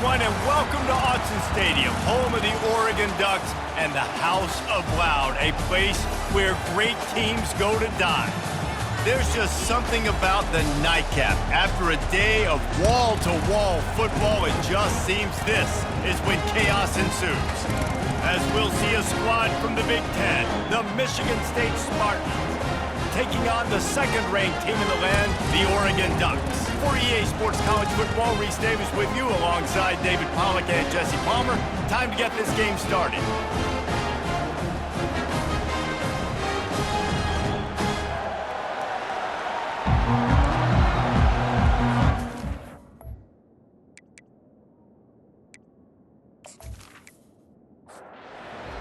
everyone, and welcome to Autzen Stadium, home of the Oregon Ducks and the House of Loud, a place where great teams go to die. There's just something about the nightcap. After a day of wall-to-wall football, it just seems this is when chaos ensues. As we'll see a squad from the Big Ten, the Michigan State Spartans, taking on the second-ranked team in the land, the Oregon Ducks. For EA Sports College Football, Reese Davis with you alongside David Pollack and Jesse Palmer. Time to get this game started.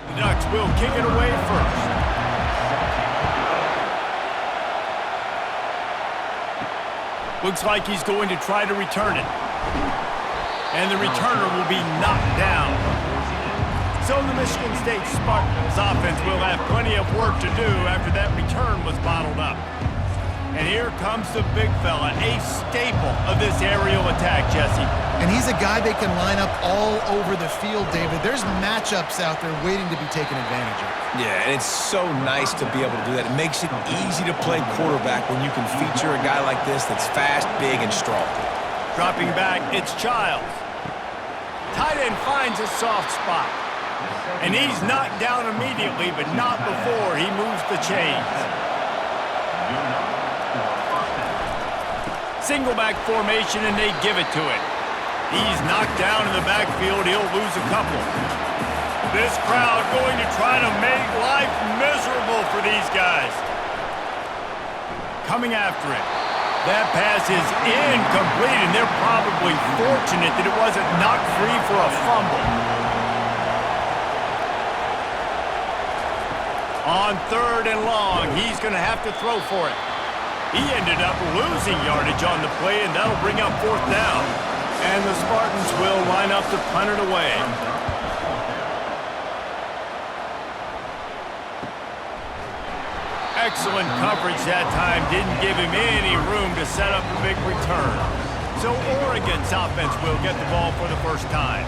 The Ducks will kick it away first. Looks like he's going to try to return it. And the returner will be knocked down. So the Michigan State Spartans offense will have plenty of work to do after that return was bottled up. And here comes the big fella, a staple of this aerial attack, Jesse. And he's a guy they can line up all over the field, David. There's matchups out there waiting to be taken advantage of. Yeah, and it's so nice to be able to do that. It makes it easy to play quarterback when you can feature a guy like this that's fast, big, and strong. Dropping back, it's Childs. Tight end finds a soft spot. And he's knocked down immediately, but not before he moves the chains. Single back formation, and they give it to it. He's knocked down in the backfield. He'll lose a couple. This crowd going to try to make life miserable for these guys. Coming after it. That pass is incomplete, and they're probably fortunate that it wasn't knocked free for a fumble. On 3rd and long, he's going to have to throw for it. He ended up losing yardage on the play, and that'll bring up 4th down. And the Spartans will line up to punt it away. Excellent coverage that time. Didn't give him any room to set up a big return. So Oregon's offense will get the ball for the first time.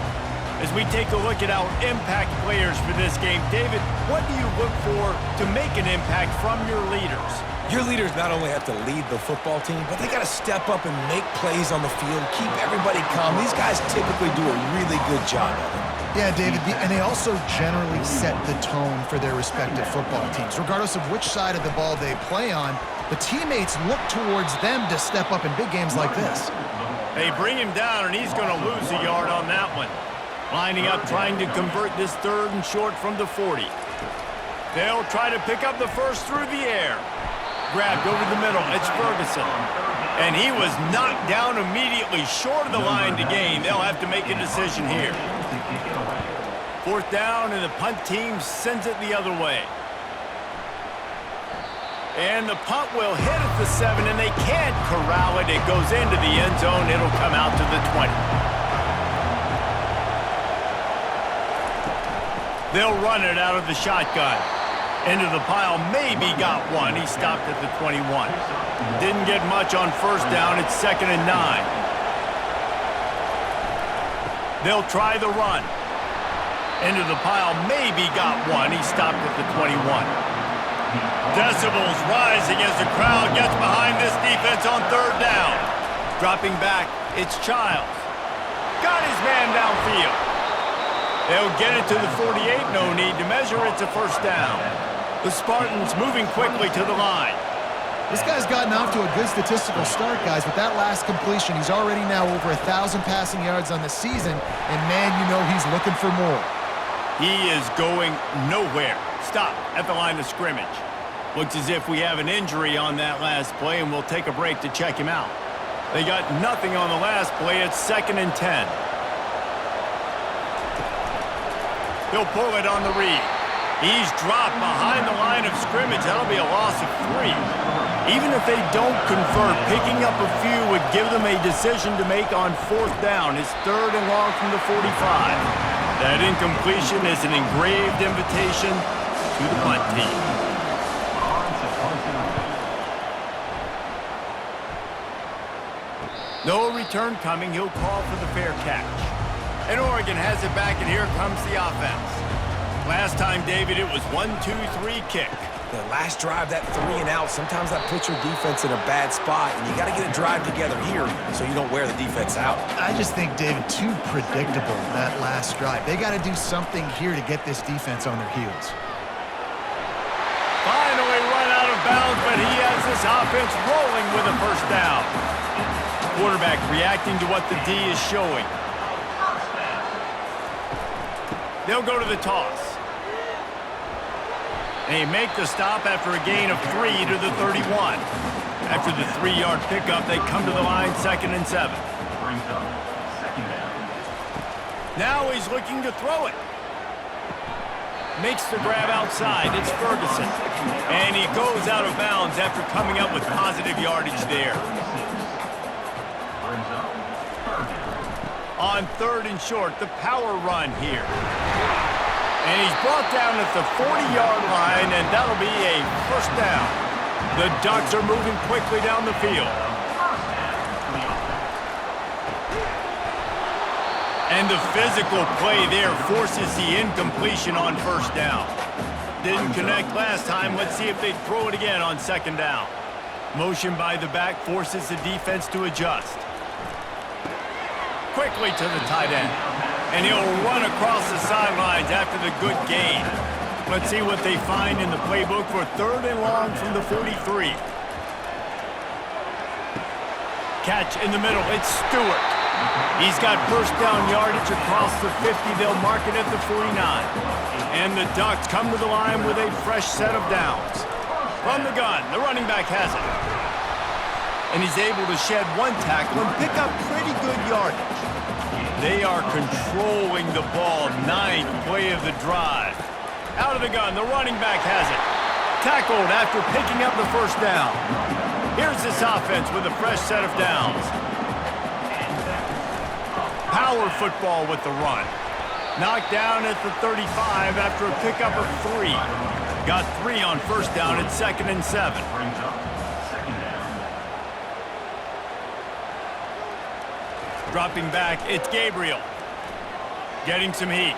As we take a look at our impact players for this game, David, what do you look for to make an impact from your leaders? Your leaders not only have to lead the football team, but they got to step up and make plays on the field, keep everybody calm. These guys typically do a really good job of it. Yeah, David, and they also generally set the tone for their respective football teams. Regardless of which side of the ball they play on, the teammates look towards them to step up in big games like this. They bring him down, and he's going to lose a yard on that one. Lining up, trying to convert this 3rd and short from the 40. They'll try to pick up the first through the air. Grabbed over the middle, it's Ferguson. And he was knocked down immediately short of the line to gain. They'll have to make a decision here. 4th down, and the punt team sends it the other way. And the punt will hit at the 7, and they can't corral it. It goes into the end zone. It'll come out to the 20. They'll run it out of the shotgun. Into the pile, maybe got one. He stopped at the 21. Didn't get much on 1st down. It's 2nd and 9. They'll try the run. Into the pile, maybe got one. He stopped at the 21. Decibels rising as the crowd gets behind this defense on 3rd down. Dropping back, it's Childs. Got his man downfield. They'll get it to the 48. No need to measure. It's a 1st down. The Spartans moving quickly to the line. This guy's gotten off to a good statistical start, guys. With that last completion, he's already now over 1,000 passing yards on the season, and man, you know he's looking for more. He is going nowhere. Stop at the line of scrimmage. Looks as if we have an injury on that last play, and we'll take a break to check him out. They got nothing on the last play. It's 2nd and 10. He'll pull it on the read. He's dropped behind the line of scrimmage. That'll be a loss of 3. Even if they don't convert, picking up a few would give them a decision to make on 4th down. It's 3rd and long from the 45. That incompletion is an engraved invitation to the punt team. No return coming. He'll call for the fair catch. And Oregon has it back, and here comes the offense. Last time, David, it was 1-2-3 kick. The last drive, that 3 and out, sometimes that puts your defense in a bad spot, and you got to get a drive together here so you don't wear the defense out. I just think, David, too predictable, that last drive. They got to do something here to get this defense on their heels. Finally run out of bounds, but he has this offense rolling with a first down. Quarterback reacting to what the D is showing. They'll go to the toss. They make the stop after a gain of 3 to the 31. After the 3-yard pickup, they come to the line 2nd and 7. Now he's looking to throw it. Makes the grab outside. It's Ferguson. And he goes out of bounds after coming up with positive yardage there. On 3rd and short, the power run here. And he's brought down at the 40-yard line, and that'll be a first down. The Ducks are moving quickly down the field. And the physical play there forces the incompletion on first down. Didn't connect last time. Let's see if they throw it again on 2nd down. Motion by the back forces the defense to adjust. Quickly to the tight end. And he'll run across the sidelines after the good gain. Let's see what they find in the playbook for 3rd and long from the 43. Catch in the middle. It's Stewart. He's got first down yardage across the 50. They'll mark it at the 49. And the Ducks come to the line with a fresh set of downs. From the gun, the running back has it. And he's able to shed 1 tackle and pick up pretty good yardage. They are controlling the ball. 9th play of the drive. Out of the gun, the running back has it. Tackled after picking up the first down. Here's this offense with a fresh set of downs. Power football with the run. Knocked down at the 35 after a pickup of 3. Got 3 on first down at 2nd and 7. Dropping back, it's Gabriel. Getting some heat.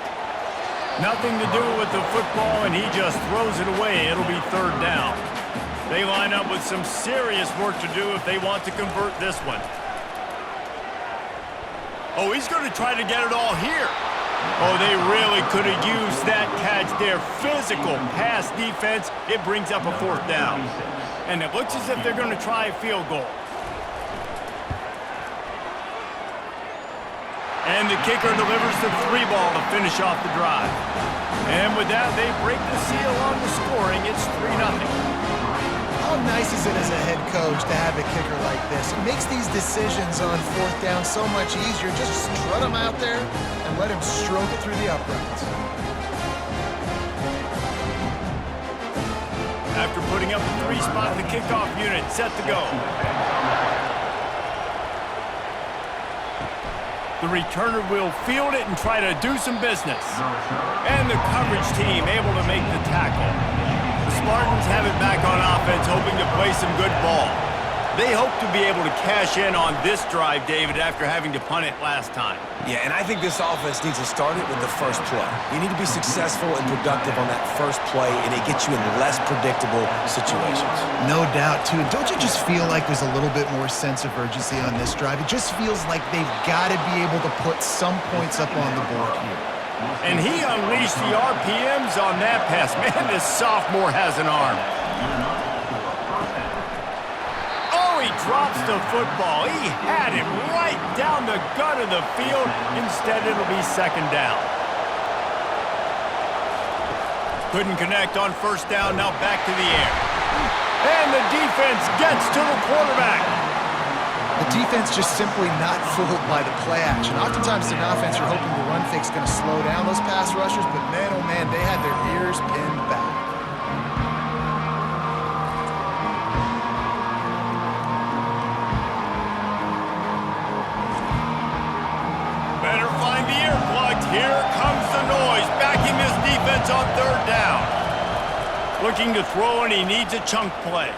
Nothing to do with the football, and he just throws it away. It'll be 3rd down. They line up with some serious work to do if they want to convert this one. Oh, he's going to try to get it all here. Oh, they really could have used that catch there. Physical pass defense. It brings up a 4th down. And it looks as if they're going to try a field goal. And the kicker delivers the 3 ball to finish off the drive. And with that, they break the seal on the scoring. It's 3-0. How nice is it as a head coach to have a kicker like this? It makes these decisions on 4th down so much easier. Just strut him out there and let him stroke it through the uprights. After putting up a 3-spot, the kickoff unit set to go. The returner will field it and try to do some business. And the coverage team able to make the tackle. The Spartans have it back on offense, hoping to play some good ball. They hope to be able to cash in on this drive, David, after having to punt it last time. Yeah, and I think this offense needs to start it with the first play. You need to be successful and productive on that first play, and it gets you in less predictable situations. No doubt, too. Don't you just feel like there's a little bit more sense of urgency on this drive? It just feels like they've got to be able to put some points up on the board here. And he unleashed the RPMs on that pass. Man, this sophomore has an arm. Oh, he drops the football. He had it right down the gut of the field. Instead, it'll be 2nd down. Couldn't connect on first down. Now back to the air. And the defense gets to the quarterback. The defense just simply not fooled by the play action. Oftentimes, in offense, you're hoping the run fake's going to slow down those pass rushers, but man, oh man, they had their ears pinned back. Better find the earplugs. Here comes the noise, backing this defense on 3rd down. Looking to throw, and he needs a chunk play.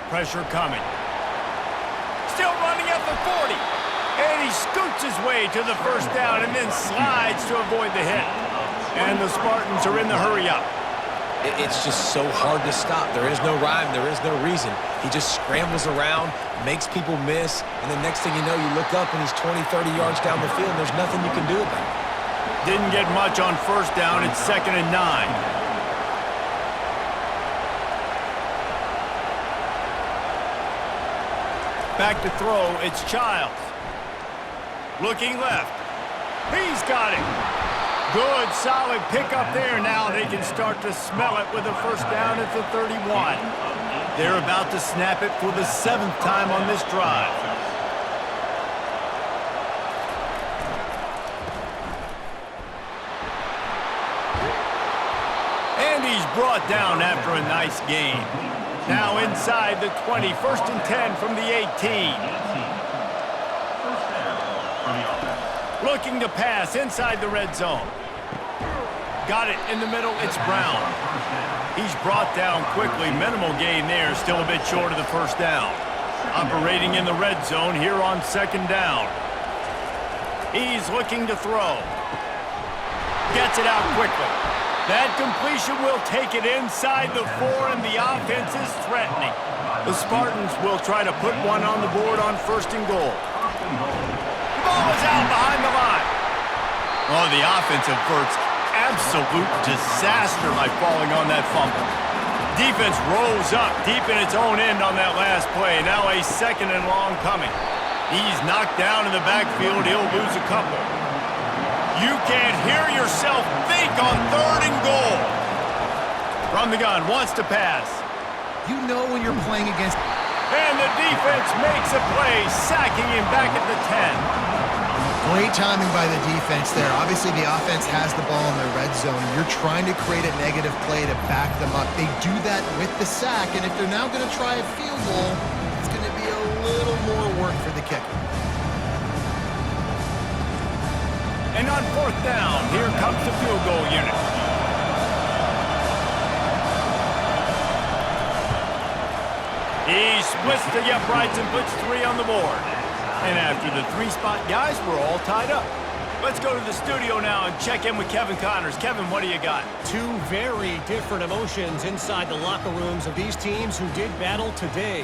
Pressure coming. Still running at the 40. And he scoots his way to the first down and then slides to avoid the hit. And the Spartans are in the hurry-up. It's just so hard to stop. There is no rhyme. There is no reason. He just scrambles around, makes people miss, and the next thing you know, you look up and he's 20, 30 yards down the field, and there's nothing you can do about it. Didn't get much on first down. It's 2nd and 9. Back to throw. It's Childs. Looking left. He's got it. Good, solid pickup there. Now they can start to smell it with a first down at the 31. They're about to snap it for the 7th time on this drive. And he's brought down after a nice gain. Now inside the 20, 1st and 10 from the 18. Looking to pass inside the red zone. Got it in the middle, it's Brown. He's brought down quickly, minimal gain there, still a bit short of the first down. Operating in the red zone here on 2nd down. He's looking to throw. Gets it out quickly. That completion will take it inside the 4, and the offense is threatening. The Spartans will try to put one on the board on 1st and goal. The ball is out behind the line. Oh, the offense averts absolute disaster by falling on that fumble. Defense rose up deep in its own end on that last play. Now a 2nd and long coming. He's knocked down in the backfield. He'll lose a couple. You can't hear yourself think on 3rd and goal. From the gun, wants to pass. You know when you're playing against... And the defense makes a play, sacking him back at the 10. Great timing by the defense there. Obviously, the offense has the ball in the red zone. You're trying to create a negative play to back them up. They do that with the sack, and if they're now going to try a field goal, it's going to be a little more work for the kicker. And on 4th down, here comes the field goal unit. He splits the uprights and puts 3 on the board. And after the 3-spot guys, we're all tied up. Let's go to the studio now and check in with Kevin Connors. Kevin, what do you got? 2 very different emotions inside the locker rooms of these teams who did battle today.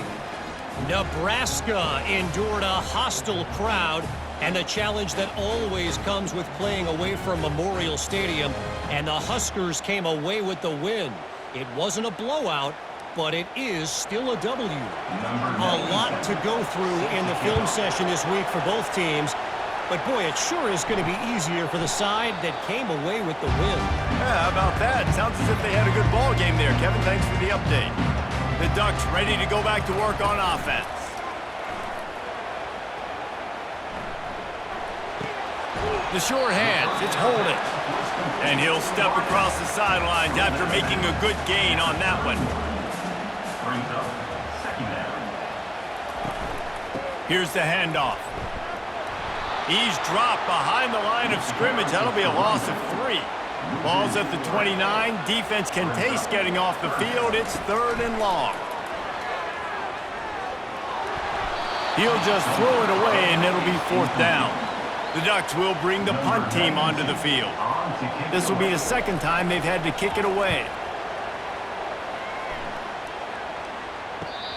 Nebraska endured a hostile crowd and the challenge that always comes with playing away from Memorial Stadium, and the Huskers came away with the win. It wasn't a blowout, but it is still a W. A lot to go through in the film session this week for both teams, but boy, it sure is going to be easier for the side that came away with the win. Yeah, how about that? Sounds as if they had a good ball game there. Kevin, thanks for the update. The Ducks ready to go back to work on offense. The sure hands, it's Holden. And he'll step across the sidelines after making a good gain on that one. Here's the handoff. He's dropped behind the line of scrimmage. That'll be a loss of 3. Ball's at the 29. Defense can taste getting off the field. It's 3rd and long. He'll just throw it away, and it'll be 4th down. The Ducks will bring the punt team onto the field. This will be the 2nd time they've had to kick it away.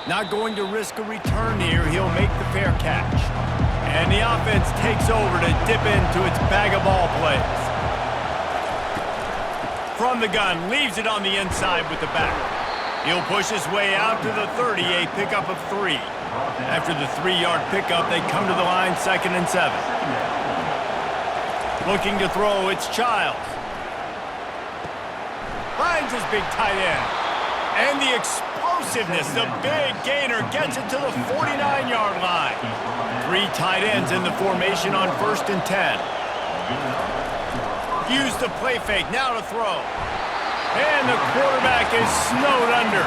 Not going to risk a return here. He'll make the fair catch. And the offense takes over to dip into its bag of ball plays. From the gun, leaves it on the inside with the back. He'll push his way out to the 30, a pickup of 3. After the 3-yard pickup, they come to the line 2nd and 7. Looking to throw, it's Childs. Finds his big tight end. And the explosiveness, the big gainer gets it to the 49-yard line. 3 tight ends in the formation on 1st and 10. Use the play fake, now to throw. And the quarterback is snowed under.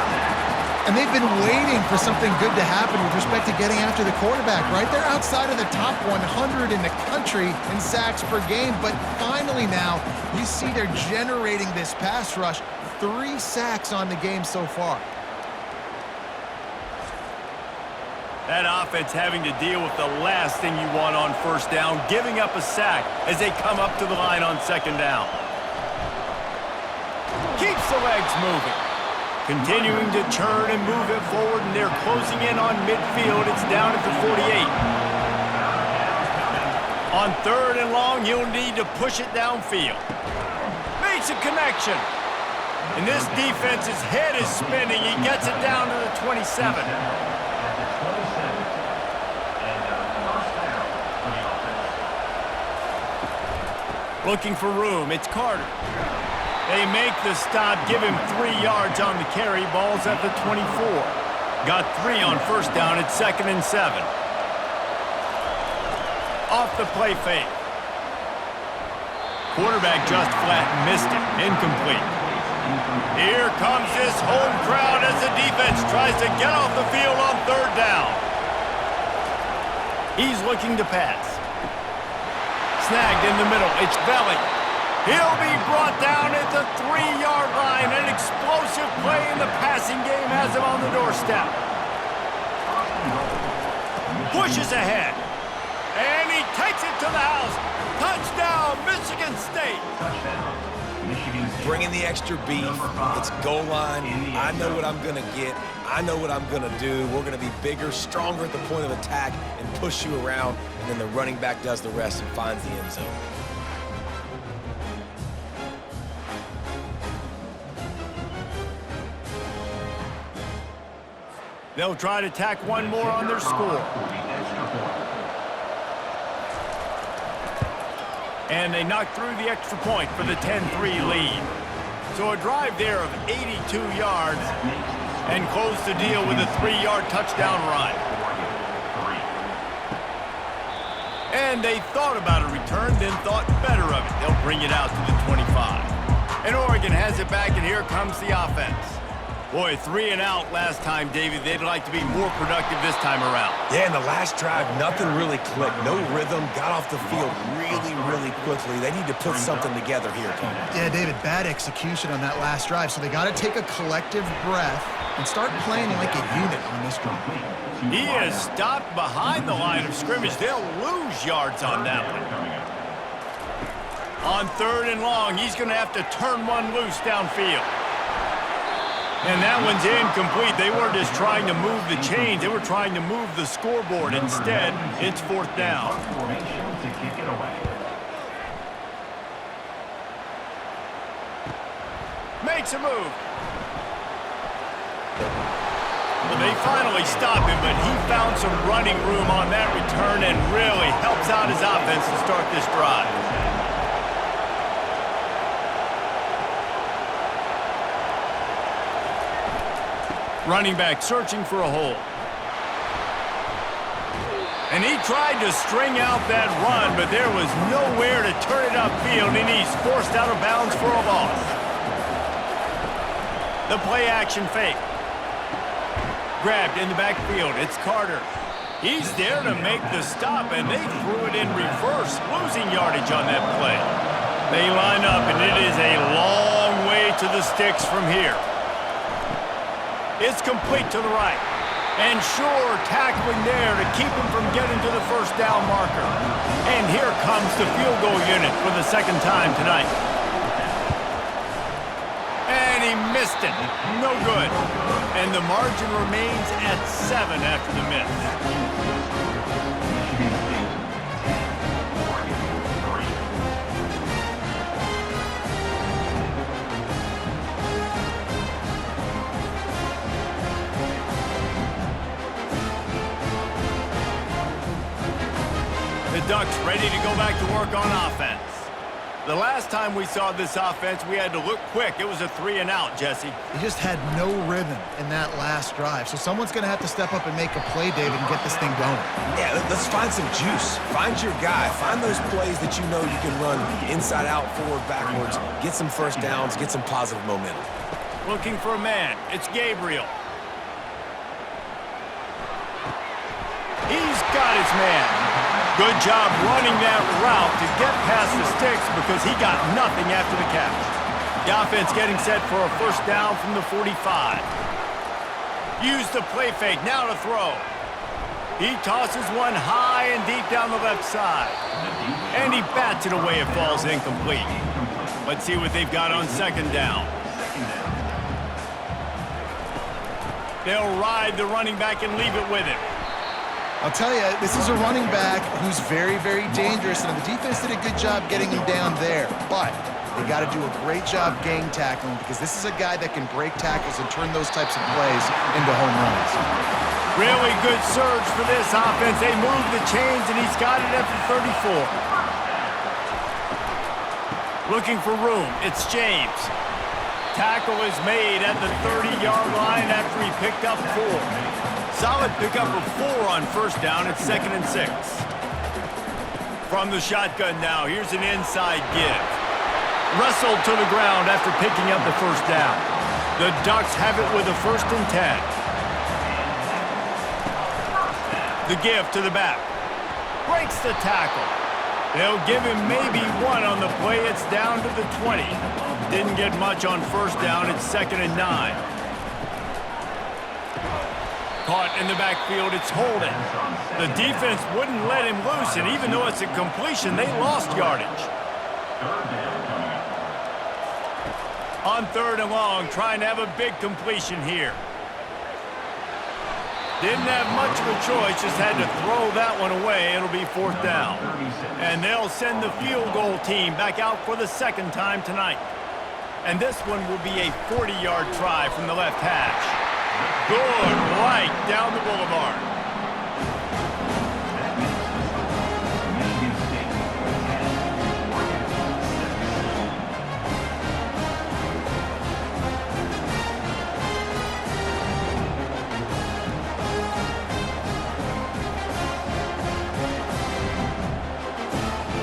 And they've been waiting for something good to happen with respect to getting after the quarterback, right? They're outside of the top 100 in the country in sacks per game, but finally now you see they're generating this pass rush. 3 sacks on the game so far. That offense having to deal with the last thing you want on first down, giving up a sack as they come up to the line on second down. Keeps the legs moving. Continuing to turn and move it forward, and they're closing in on midfield. It's down at the 48. On third and long, he'll need to push it downfield. Makes a connection. And this defense's head is spinning. He gets it down to the 27. Looking for room. It's Carter. They make the stop, give him 3 yards on the carry. Ball's at the 24. Got 3 on first down at 2nd and 7. Off the play fake. Quarterback just flat missed it. Incomplete. Here comes this home crowd as the defense tries to get off the field on third down. He's looking to pass. Snagged in the middle. It's Belly. He'll be brought down at the 3-yard line. An explosive play in the passing game has him on the doorstep. Pushes ahead. And he takes it to the house. Touchdown, Michigan State. Bringing the extra beef. It's goal line. I know what I'm going to get. I know what I'm going to do. We're going to be bigger, stronger at the point of attack and push you around. And then the running back does the rest and finds the end zone. They'll try to tack one more on their score. And they knock through the extra point for the 10-3 lead. So a drive there of 82 yards and close the deal with a 3-yard touchdown run. And they thought about a return, then thought better of it. They'll bring it out to the 25. And Oregon has it back, and here comes the offense. Boy, 3 and out last time, David. They'd like to be more productive this time around. Yeah, in the last drive, nothing really clicked. No rhythm, got off the field really quickly. They need to put something together here, Tom. Yeah, David, bad execution on that last drive, so they got to take a collective breath and start playing like a unit on this drive. He is stopped behind the line of scrimmage. They'll lose yards on that one. On third and long, he's going to have to turn one loose downfield. And that one's incomplete. They weren't just trying to move the chains. They were trying to move the scoreboard. Instead, it's fourth down. Makes a move. Well, they finally stop him, but he found some running room on that return and really helps out his offense to start this drive. Running back searching for a hole. And he tried to string out that run, but there was nowhere to turn it upfield, and he's forced out of bounds for a loss. The play action fake. Grabbed in the backfield. It's Carter. He's there to make the stop, and they threw it in reverse, losing yardage on that play. They line up, and it is a long way to the sticks from here. It's complete to the right. And sure, tackling there to keep him from getting to the first down marker. And here comes the field goal unit for the second time tonight. And he missed it. No good. And the margin remains at 7 after the miss. The Ducks ready to go back to work on offense. The last time we saw this offense, we had to look quick. It was a 3 and out, Jesse. They just had no rhythm in that last drive. So someone's going to have to step up and make a play, David, and get this thing going. Yeah, let's find some juice. Find your guy. Find those plays that you know you can run inside out, forward, backwards. Get some first downs. Get some positive momentum. Looking for a man. It's Gabriel. He's got his man. Good job running that route to get past the sticks because he got nothing after the catch. The offense getting set for a first down from the 45. Use the play fake, now to throw. He tosses one high and deep down the left side. And he bats it away. It falls incomplete. Let's see what they've got on second down. They'll ride the running back and leave it with him. I'll tell you, this is a running back who's very, very dangerous, and the defense did a good job getting him down there. But they got to do a great job gang tackling, because this is a guy that can break tackles and turn those types of plays into home runs. Really good surge for this offense. They move the chains, and he's got it at the 34. Looking for room. It's James. Tackle is made at the 30-yard line after he picked up 4. Solid pickup of 4 on first down. It's 2nd and 6. From the shotgun now, here's an inside give. Wrestled to the ground after picking up the first down. The Ducks have it with a 1st and 10. The give to the back. Breaks the tackle. They'll give him maybe 1 on the play. It's down to the 20. Didn't get much on first down. It's 2nd and 9. Caught in the backfield. It's holding. The defense wouldn't let him loose, and even though it's a completion, they lost yardage. On 3rd and long, trying to have a big completion here. Didn't have much of a choice, just had to throw that one away. It'll be 4th down. And they'll send the field goal team back out for the 2nd time tonight. And this one will be a 40-yard try from the left hash. Good right down the boulevard.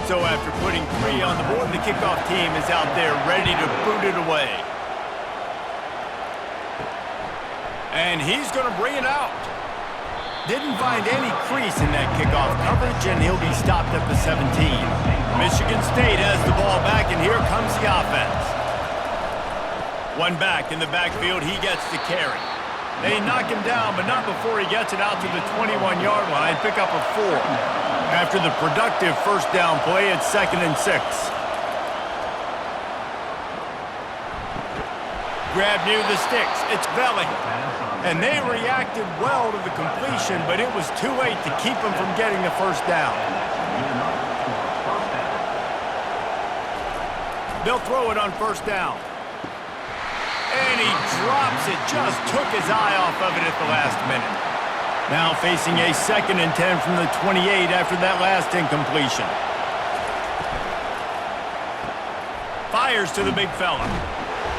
So after putting 3 on the board, the kickoff team is out there ready to boot it away. And he's going to bring it out. Didn't find any crease in that kickoff coverage, and he'll be stopped at the 17. Michigan State has the ball back, and here comes the offense. One back in the backfield, he gets the carry. They knock him down, but not before he gets it out to the 21-yard line, pick up a 4. After the productive first down play, it's 2nd and 6. Grab near the sticks. It's Belling. And they reacted well to the completion, but it was too late to keep them from getting the first down. They'll throw it on first down. And he drops it. Just took his eye off of it at the last minute. Now facing a 2nd and 10 from the 28 after that last incompletion. Fires to the big fella.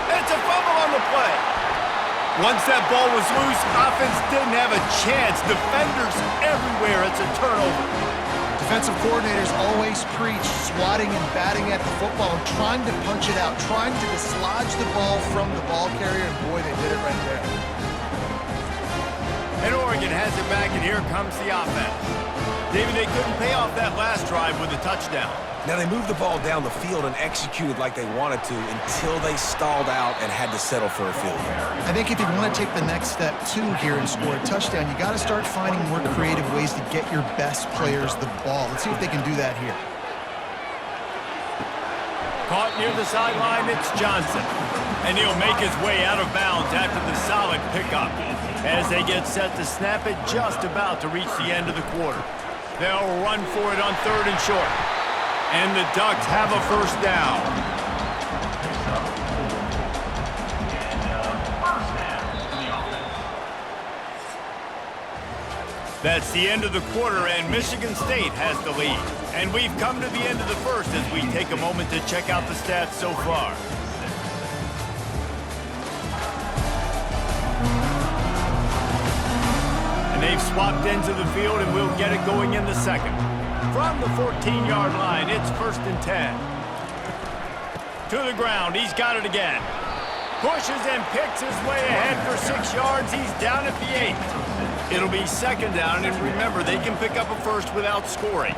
It's a fumble on the play. Once that ball was loose, offense didn't have a chance. Defenders everywhere. It's a turnover. Defensive coordinators always preach swatting and batting at the football and trying to punch it out, trying to dislodge the ball from the ball carrier, and boy, they did it right there. And Oregon has it back, and here comes the offense. David, they couldn't pay off that last drive with a touchdown. Now, they moved the ball down the field and executed like they wanted to until they stalled out and had to settle for a field goal. I think if you want to take the next step, too, here and score a touchdown, you got to start finding more creative ways to get your best players the ball. Let's see if they can do that here. Caught near the sideline, it's Johnson. And he'll make his way out of bounds after the solid pickup. As they get set to snap it, just about to reach the end of the quarter. They'll run for it on 3rd and short. And the Ducks have a first down. That's the end of the quarter, and Michigan State has the lead. And we've come to the end of the first as we take a moment to check out the stats so far. And they've swapped ends of the field, and we'll get it going in the second. From the 14-yard line, it's 1st and 10. To the ground, he's got it again. Pushes and picks his way ahead for 6 yards. He's down at the 8. It'll be 2nd down, and remember, they can pick up a first without scoring.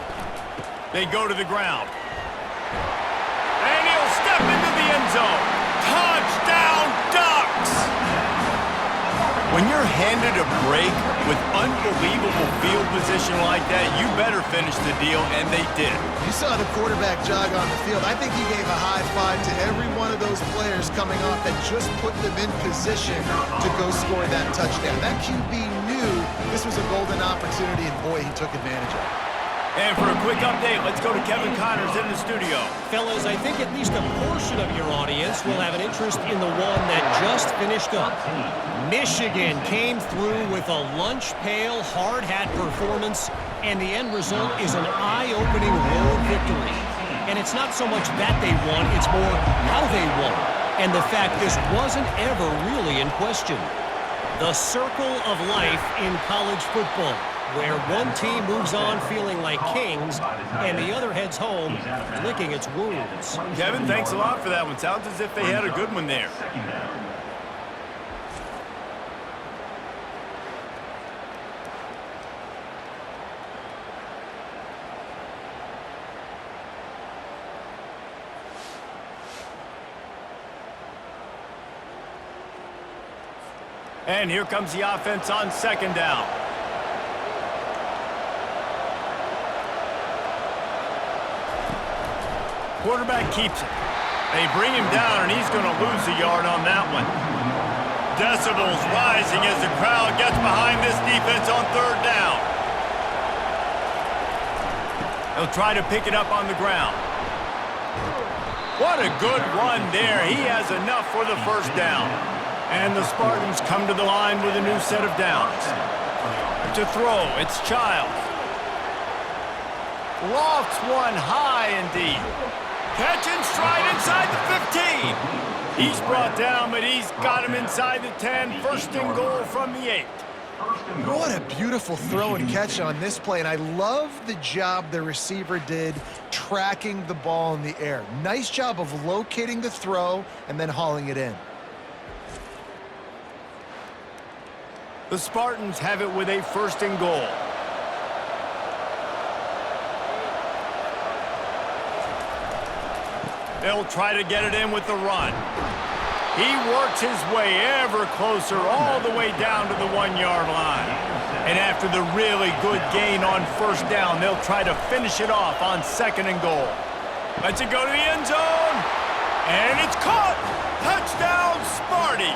They go to the ground. And he'll step into the end zone. Touchdown, Ducks! When you're handed a break with unbelievable field position like that, you better finish the deal, and they did. You saw the quarterback jog on the field. I think he gave a high five to every one of those players coming off that just put them in position to go score that touchdown. That QB knew this was a golden opportunity, and boy, he took advantage of it. And for a quick update, let's go to Kevin Connors in the studio. Fellas, I think at least a portion of your audience will have an interest in the one that just finished up. Michigan came through with a lunch pail, hard hat performance, and the end result is an eye-opening road victory. And it's not so much that they won, it's more how they won. And the fact this wasn't ever really in question. The circle of life in college football, where one team moves on feeling like kings and the other heads home licking its wounds. Kevin, thanks a lot for that one. Sounds as if they had a good one there. And here comes the offense on second down. Quarterback keeps it. They bring him down, and he's going to lose a yard on that one. Decibels rising as the crowd gets behind this defense on third down. He'll try to pick it up on the ground. What a good run there. He has enough for the first down. And the Spartans come to the line with a new set of downs. To throw, it's Childs. Lofts one high indeed. Catch and stride inside the 15. He's brought down, but he's got him inside the 10. First and goal from the 8. What a beautiful throw and catch on this play, and I love the job the receiver did tracking the ball in the air. Nice job of locating the throw and then hauling it in. The Spartans have it with a first and goal. They'll try to get it in with the run. He works his way ever closer all the way down to the 1-yard line. And after the really good gain on first down, they'll try to finish it off on second and goal. Lets it go to the end zone. And it's caught. Touchdown, Sparty.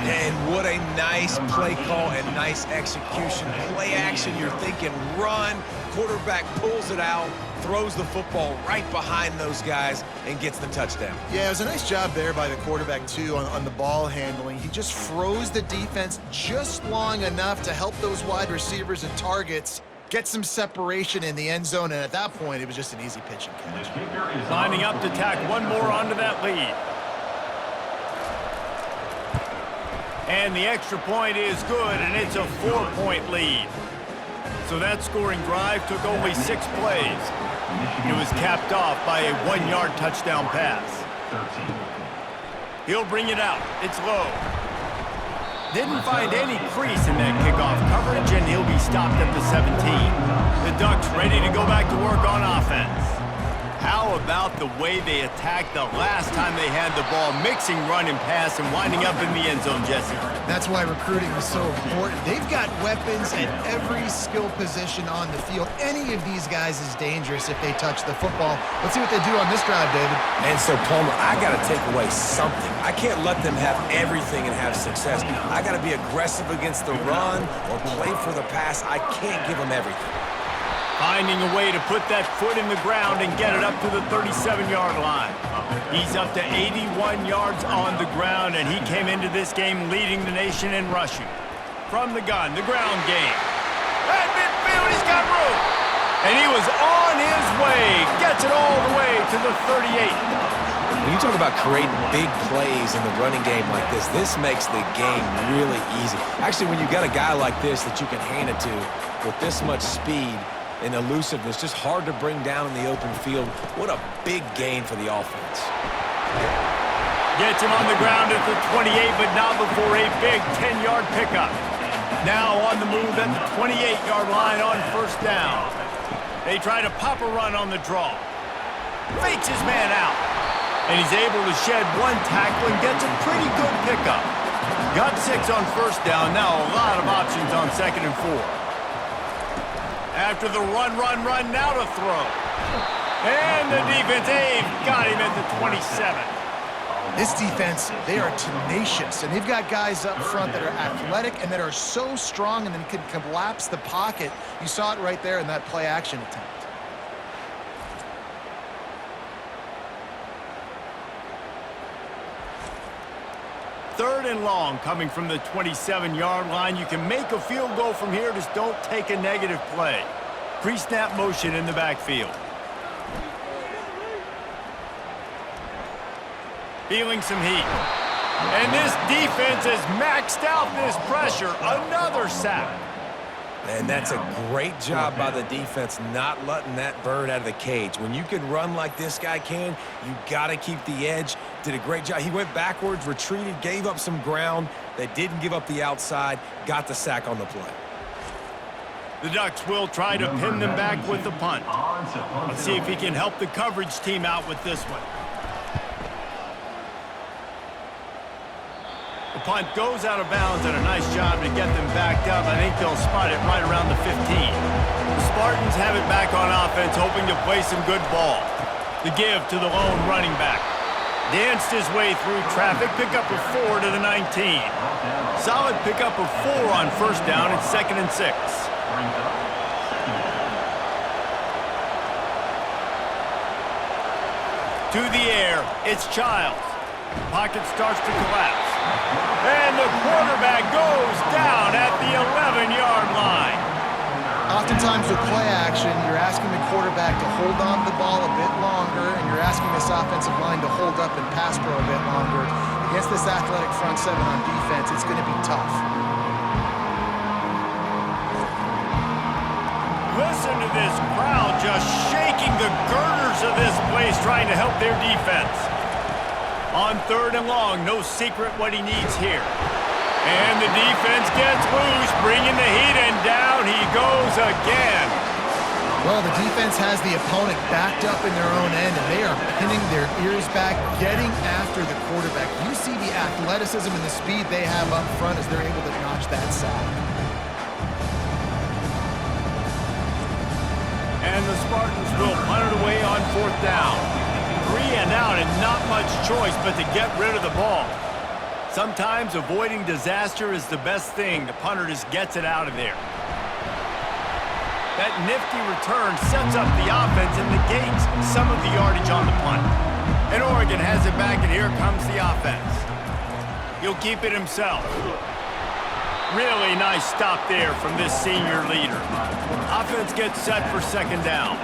And what a nice play call and nice execution. Play action, you're thinking run. Quarterback pulls it out, throws the football right behind those guys, and gets the touchdown. Yeah, it was a nice job there by the quarterback, too, on the ball handling. He just froze the defense just long enough to help those wide receivers and targets get some separation in the end zone, and at that point, it was just an easy pitch and catch. Lining up to tack one more onto that lead. And the extra point is good, and it's a 4-point lead. So that scoring drive took only 6 plays. It was capped off by a 1-yard touchdown pass. He'll bring it out. It's low. Didn't find any crease in that kickoff coverage, and he'll be stopped at the 17. The Ducks ready to go back to work on offense. How about the way they attacked the last time they had the ball, mixing run and pass and winding up in the end zone, Jesse? That's why recruiting is so important. They've got weapons at every skill position on the field. Any of these guys is dangerous if they touch the football. Let's see what they do on this drive, David. And so, Palmer, I got to take away something. I can't let them have everything and have success. I got to be aggressive against the run or play for the pass. I can't give them everything. Finding a way to put that foot in the ground and get it up to the 37-yard line. He's up to 81 yards on the ground, and he came into this game leading the nation in rushing. From the gun, the ground game. At midfield, he's got room. And he was on his way. Gets it all the way to the 38. When you talk about creating big plays in the running game like this makes the game really easy. Actually, when you got a guy like this that you can hand it to with this much speed and elusiveness, just hard to bring down in the open field. What a big gain for the offense. Gets him on the ground at the 28, but not before a big 10-yard pickup. Now on the move at the 28-yard line on first down. They try to pop a run on the draw. Fakes his man out. And he's able to shed one tackle and gets a pretty good pickup. Got 6 on first down. Now a lot of options on 2nd and 4. After the run, now to throw. And the defense, got him at the 27. This defense, they are tenacious, and they've got guys up front that are athletic and that are so strong and then can collapse the pocket. You saw it right there in that play-action attempt. Third and long coming from the 27-yard line. You can make a field goal from here, just don't take a negative play. Pre-snap motion in the backfield. Feeling some heat. And this defense has maxed out this pressure. Another sack. And that's a great job by the defense not letting that bird out of the cage. When you can run like this guy can, you got to keep the edge. Did a great job. He went backwards, retreated, gave up some ground. They didn't give up the outside, got the sack on the play. The Ducks will try to pin them back with the punt. Let's see if he can help the coverage team out with this one. The punt goes out of bounds, and a nice job to get them backed up. I think they'll spot it right around the 15. The Spartans have it back on offense, hoping to play some good ball. The give to the lone running back. Danced his way through traffic, pick up a 4 to the 19. Solid pickup of 4 on first down and 2nd and 6. To the air, it's Childs. Pocket starts to collapse. And the quarterback goes down at the 11-yard line. Oftentimes with play action, you're asking the quarterback to hold on to the ball a bit longer, and you're asking this offensive line to hold up and pass pro a bit longer. Against this athletic front seven on defense, it's going to be tough. Listen to this crowd just shaking the girders of this place, trying to help their defense. On 3rd and long, no secret what he needs here. And the defense gets loose, bringing the heat, and down he goes again. Well, the defense has the opponent backed up in their own end, and they are pinning their ears back, getting after the quarterback. You see the athleticism and the speed they have up front as they're able to notch that sack. And the Spartans will punt it away on 4th down. 3 and out, and not much choice but to get rid of the ball. Sometimes avoiding disaster is the best thing. The punter just gets it out of there. That nifty return sets up the offense and negates some of the yardage on the punt. And Oregon has it back, and here comes the offense. He'll keep it himself. Really nice stop there from this senior leader. Offense gets set for 2nd down.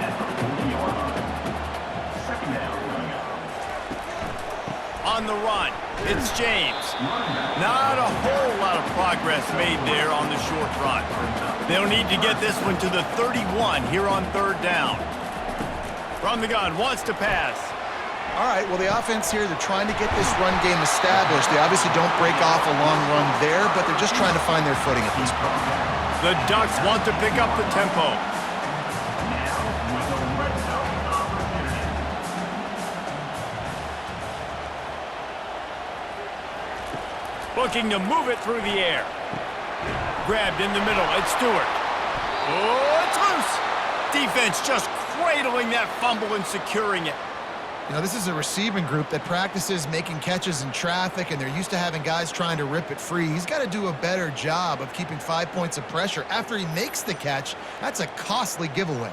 On the run, it's James. Not a whole lot of progress made there on the short run. They'll need to get this one to the 31 here on 3rd down. From the gun, wants to pass. All right, well, the offense here, they're trying to get this run game established. They obviously don't break off a long run there, but they're just trying to find their footing at this point. The Ducks want to pick up the tempo. Looking to move it through the air. Grabbed in the middle, it's Stewart. Oh, it's loose. Defense just cradling that fumble and securing it. You know, this is a receiving group that practices making catches in traffic, and they're used to having guys trying to rip it free. He's got to do a better job of keeping 5 points of pressure after he makes the catch. That's a costly giveaway.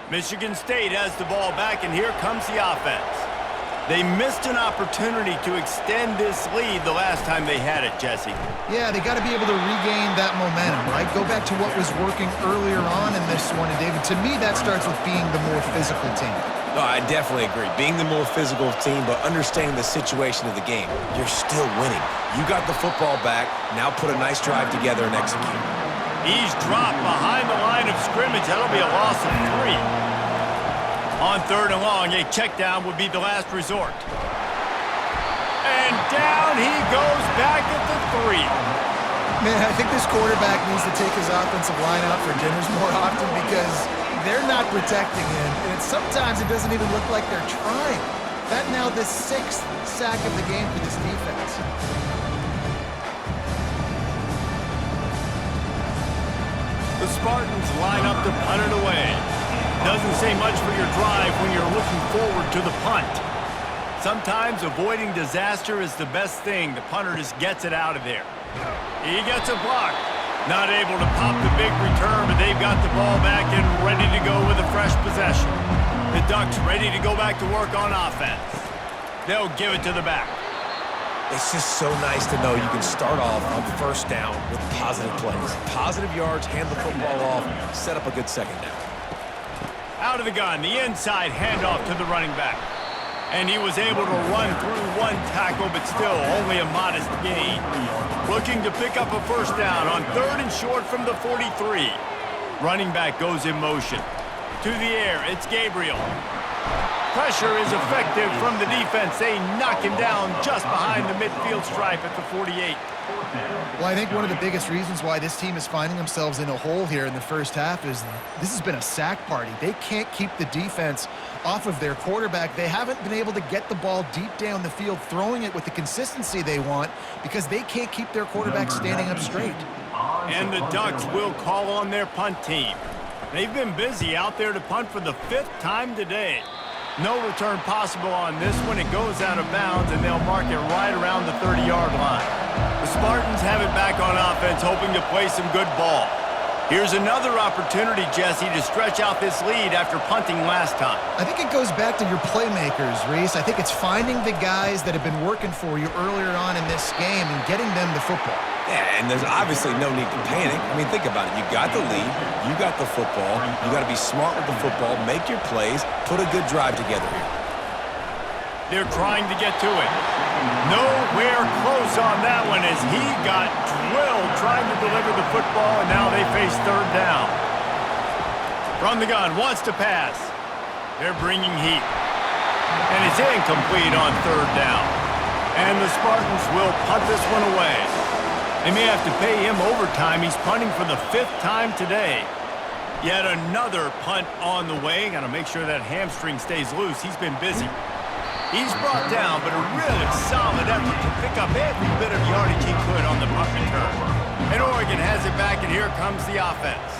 Michigan State has the ball back, and here comes the offense. They missed an opportunity to extend this lead the last time they had it, Jesse. Yeah, they got to be able to regain that momentum, right? Go back to what was working earlier on in this one. And, David, to me, that starts with being the more physical team. No, I definitely agree. Being the more physical team, but understanding the situation of the game. You're still winning. You got the football back. Now put a nice drive together and execute. He's dropped behind the line of scrimmage. That'll be a loss of 3. On 3rd and long, a check down would be the last resort. And down he goes back at the 3. Man, I think this quarterback needs to take his offensive line out for dinners more often because they're not protecting him, and sometimes it doesn't even look like they're trying. That now the 6th sack of the game for this defense. The Spartans line up to punt it away. Doesn't say much for your drive when you're looking forward to the punt. Sometimes avoiding disaster is the best thing. The punter just gets it out of there. He gets a block. Not able to pop the big return, but they've got the ball back and ready to go with a fresh possession. The Ducks ready to go back to work on offense. They'll give it to the back. It's just so nice to know you can start off on first down with positive plays. Positive yards, hand the football off, set up a good second down. Out of the gun, the inside handoff to the running back. And he was able to run through one tackle, but still only a modest gain. Looking to pick up a first down on 3rd and short from the 43. Running back goes in motion. To the air, it's Gabriel. Pressure is effective from the defense. They knock him down just behind the midfield stripe at the 48. Well, I think one of the biggest reasons why this team is finding themselves in a hole here in the first half is this has been a sack party. They can't keep the defense off of their quarterback. They haven't been able to get the ball deep down the field, throwing it with the consistency they want because they can't keep their quarterback standing up straight. And the Ducks will call on their punt team. They've been busy out there to punt for the 5th time today. No return possible on this one. It goes out of bounds, and they'll mark it right around the 30-yard line. The Spartans have it back on offense, hoping to play some good ball. Here's another opportunity, Jesse, to stretch out this lead after punting last time. I think it goes back to your playmakers, Reese. I think it's finding the guys that have been working for you earlier on in this game and getting them the football. Yeah, and there's obviously no need to panic. I mean, think about it. You got the lead. You got the football. You got to be smart with the football, make your plays, put a good drive together here. They're trying to get to it. Nowhere close on that one as he got drilled trying to deliver the football, and now they face 3rd down. From the gun, wants to pass. They're bringing heat. And it's incomplete on 3rd down. And the Spartans will punt this one away. They may have to pay him overtime. He's punting for the 5th time today. Yet another punt on the way. Got to make sure that hamstring stays loose. He's been busy. He's brought down, but a really solid effort to pick up every bit of yardage he could on the punt return. And Oregon has it back, and here comes the offense.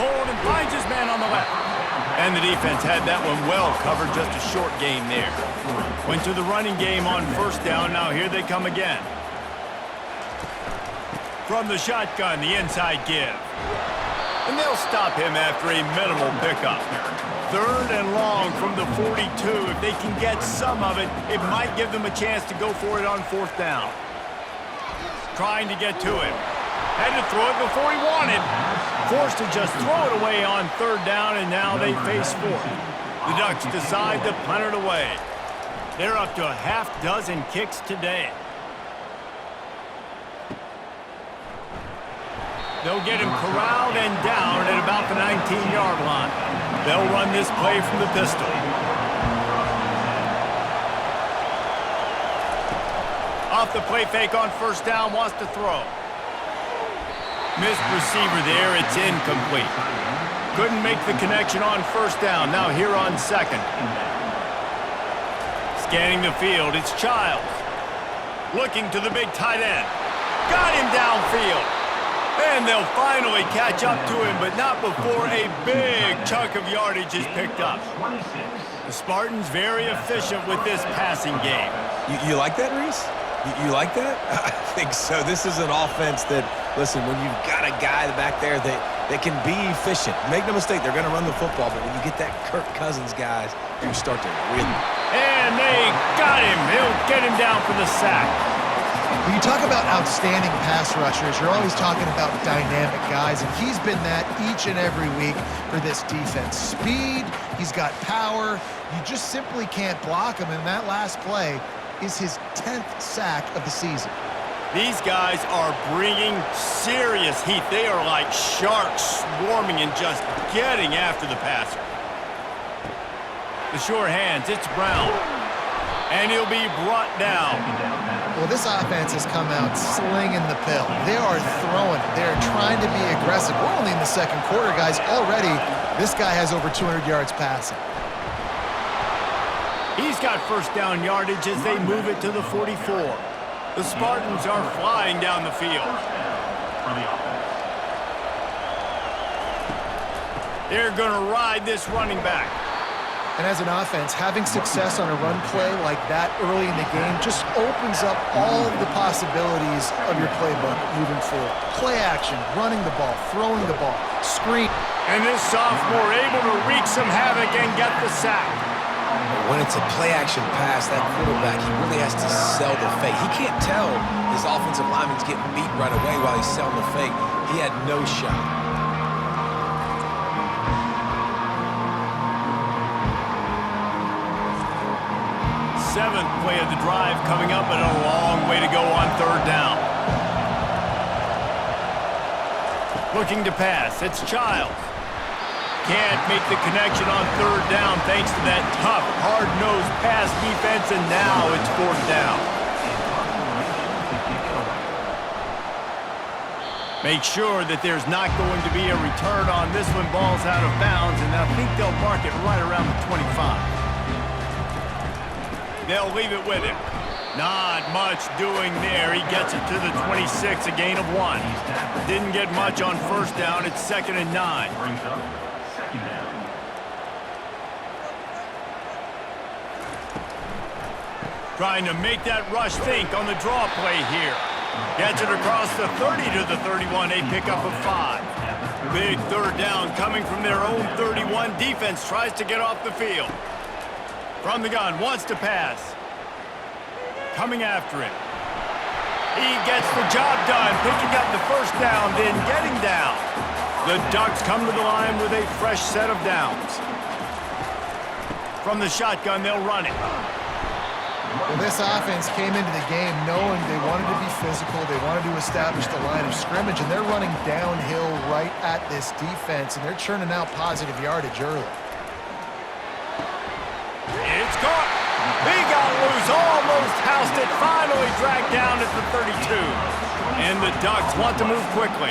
Hold and finds his man on the left. And the defense had that one well covered, just a short gain there. Went to the running game on 1st down. Now here they come again. From the shotgun, the inside give. And they'll stop him after a minimal pickup. 3rd and long from the 42. If they can get some of it, it might give them a chance to go for it on 4th down. Trying to get to him. Had to throw it before he wanted. Forced to just throw it away on 3rd down, and now they face 4th. The Ducks decide to punt it away. They're up to a half-dozen kicks today. They'll get him corralled and down at about the 19-yard line. They'll run this play from the pistol. Off the play fake on 1st down, wants to throw. Missed receiver there, it's incomplete. Couldn't make the connection on 1st down, now here on 2nd. Scanning the field, it's Childs. Looking to the big tight end. Got him downfield. And they'll finally catch up to him, but not before a big chunk of yardage is picked up. The Spartans very efficient with this passing game. You like that, Reese? You like that? I think so. This is an offense that, listen, when you've got a guy back there that can be efficient. Make no mistake, they're going to run the football, but when you get that Kirk Cousins guys, you start to really. And they got him. He'll get him down for the sack. When you talk about outstanding pass rushers, you're always talking about dynamic guys, and he's been that each and every week for this defense. Speed, he's got power. You just simply can't block him, and that last play is his 10th sack of the season. These guys are bringing serious heat. They are like sharks swarming and just getting after the passer. The short hands, it's Brown. And he'll be brought down. Well, this offense has come out slinging the pill. They are throwing it. They are trying to be aggressive. We're only in the second quarter, guys. Already, this guy has over 200 yards passing. He's got first down yardage as they move it to the 44. The Spartans are flying down the field. They're going to ride this running back. And as an offense, having success on a run play like that early in the game just opens up all of the possibilities of your playbook moving forward. Play action, running the ball, throwing the ball, screen. And this sophomore able to wreak some havoc and get the sack. When it's a play-action pass, that quarterback, he really has to sell the fake. He can't tell his offensive lineman's getting beat right away while he's selling the fake. He had no shot. Seventh play of the drive coming up, and a long way to go on third down. Looking to pass, it's Childs. Can't make the connection on third down thanks to that tough, hard-nosed pass defense, and now it's fourth down. Make sure that there's not going to be a return on this one. Ball's out of bounds, and I think they'll mark it right around the 25. They'll leave it with him. Not much doing there. He gets it to the 26, a gain of 1. Didn't get much on first down. It's 2nd and 9. Trying to make that rush think on the draw play here. Gets it across the 30 to the 31, a pickup of 5. Big third down coming from their own 31. Defense tries to get off the field. From the gun, wants to pass. Coming after him. He gets the job done, picking up the first down, then getting down. The Ducks come to the line with a fresh set of downs. From the shotgun, they'll run it. Well, this offense came into the game knowing they wanted to be physical, they wanted to establish the line of scrimmage, and they're running downhill right at this defense, and they're churning out positive yardage early. It's caught. He got loose, almost housed it, finally dragged down at the 32. And the Ducks want to move quickly.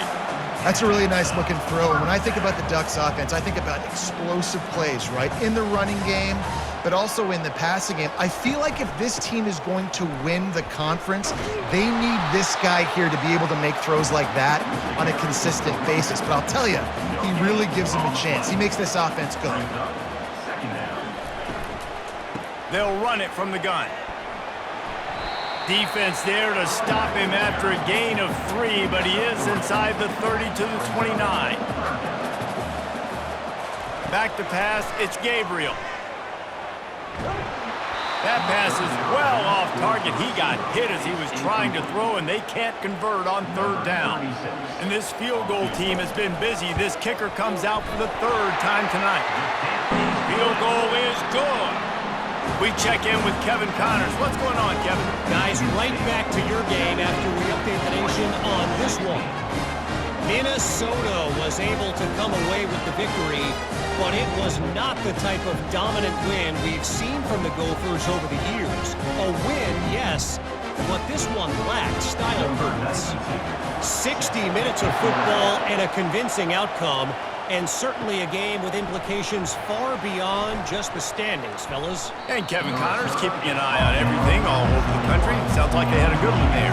That's a really nice looking throw. And when I think about the Ducks offense, I think about explosive plays, right? In the running game, but also in the passing game. I feel like if this team is going to win the conference, they need this guy here to be able to make throws like that on a consistent basis. But I'll tell you, he really gives them a chance. He makes this offense go. They'll run it from the gun. Defense there to stop him after a gain of 3, but he is inside the 30 to the 29. Back to pass, it's Gabriel. That pass is well off target. He got hit as he was trying to throw, and they can't convert on third down. And this field goal team has been busy. This kicker comes out for the 3rd time tonight. Field goal is good. We check in with Kevin Connors. What's going on, Kevin? Guys, right back to your game after we update the nation on this one. Minnesota was able to come away with the victory, but it was not the type of dominant win we've seen from the Gophers over the years. A win, yes, but this one lacked style purpose. 60 minutes of football and a convincing outcome, and certainly a game with implications far beyond just the standings, fellas. And Kevin Connors keeping an eye on everything all over the country. Sounds like they had a good one there.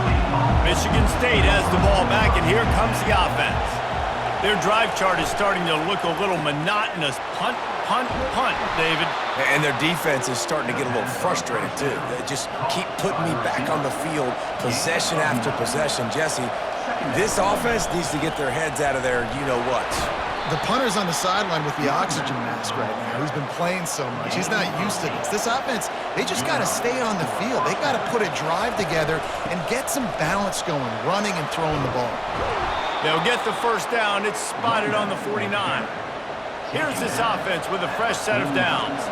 Michigan State has the ball back, and here comes the offense. Their drive chart is starting to look a little monotonous. Punt, punt, punt, David. And their defense is starting to get a little frustrated, too. They just keep putting me back on the field, possession after possession. Jesse, this offense needs to get their heads out of their you-know-whats. The punter's on the sideline with the oxygen mask right now. He's been playing so much. He's not used to this. This offense, they just got to stay on the field. They got to put a drive together and get some balance going, running and throwing the ball. They'll get the first down. It's spotted on the 49. Here's this offense with a fresh set of downs.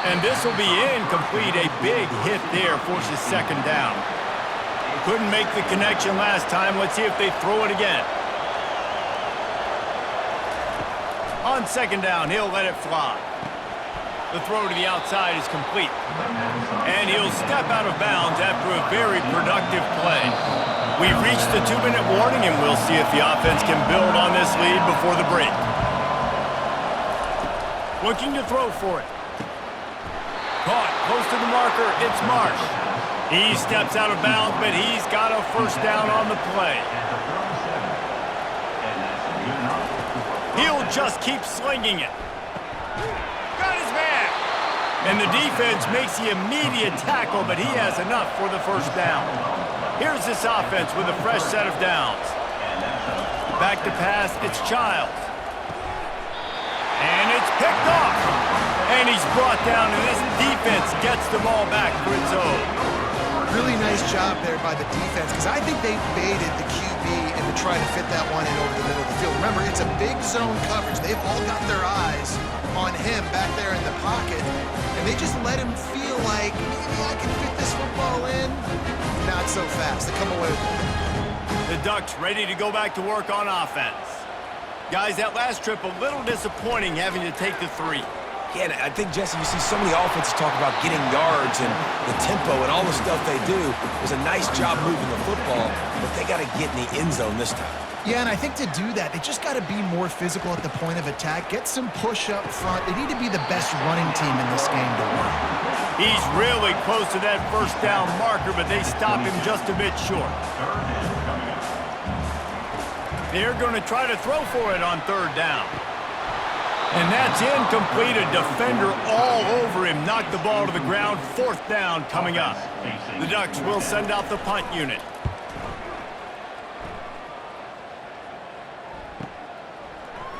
And this will be incomplete. A big hit there forces 2nd down. Couldn't make the connection last time. Let's see if they throw it again. On 2nd down, he'll let it fly. The throw to the outside is complete. And he'll step out of bounds after a very productive play. We've reached the 2-minute warning, and we'll see if the offense can build on this lead before the break. Looking to throw for it. Caught close to the marker. It's Marsh. He steps out of bounds, but he's got a first down on the play. He'll just keep slinging it. Got his man. And the defense makes the immediate tackle, but he has enough for the first down. Here's this offense with a fresh set of downs. Back to pass, it's Childs. And it's picked off. And he's brought down, and his defense gets the ball back for its own. Really nice job there by the defense, because I think they baited the QB into trying to fit that one in over the middle of the field. Remember, it's a big zone coverage. They've all got their eyes on him back there in the pocket, and they just let him feel like, maybe I can fit this football in. Not so fast. They come away with it. The Ducks ready to go back to work on offense. Guys, that last trip a little disappointing having to take the 3. Yeah, and I think, Jesse, you see so many offenses talk about getting yards and the tempo and all the stuff they do. It was a nice job moving the football, but they got to get in the end zone this time. Yeah, and I think to do that, they just got to be more physical at the point of attack, get some push up front. They need to be the best running team in this game to win. He's really close to that first down marker, but they stop him just a bit short. They're going to try to throw for it on 3rd down. And that's incomplete. A defender all over him. Knocked the ball to the ground. 4th down coming up. The Ducks will send out the punt unit.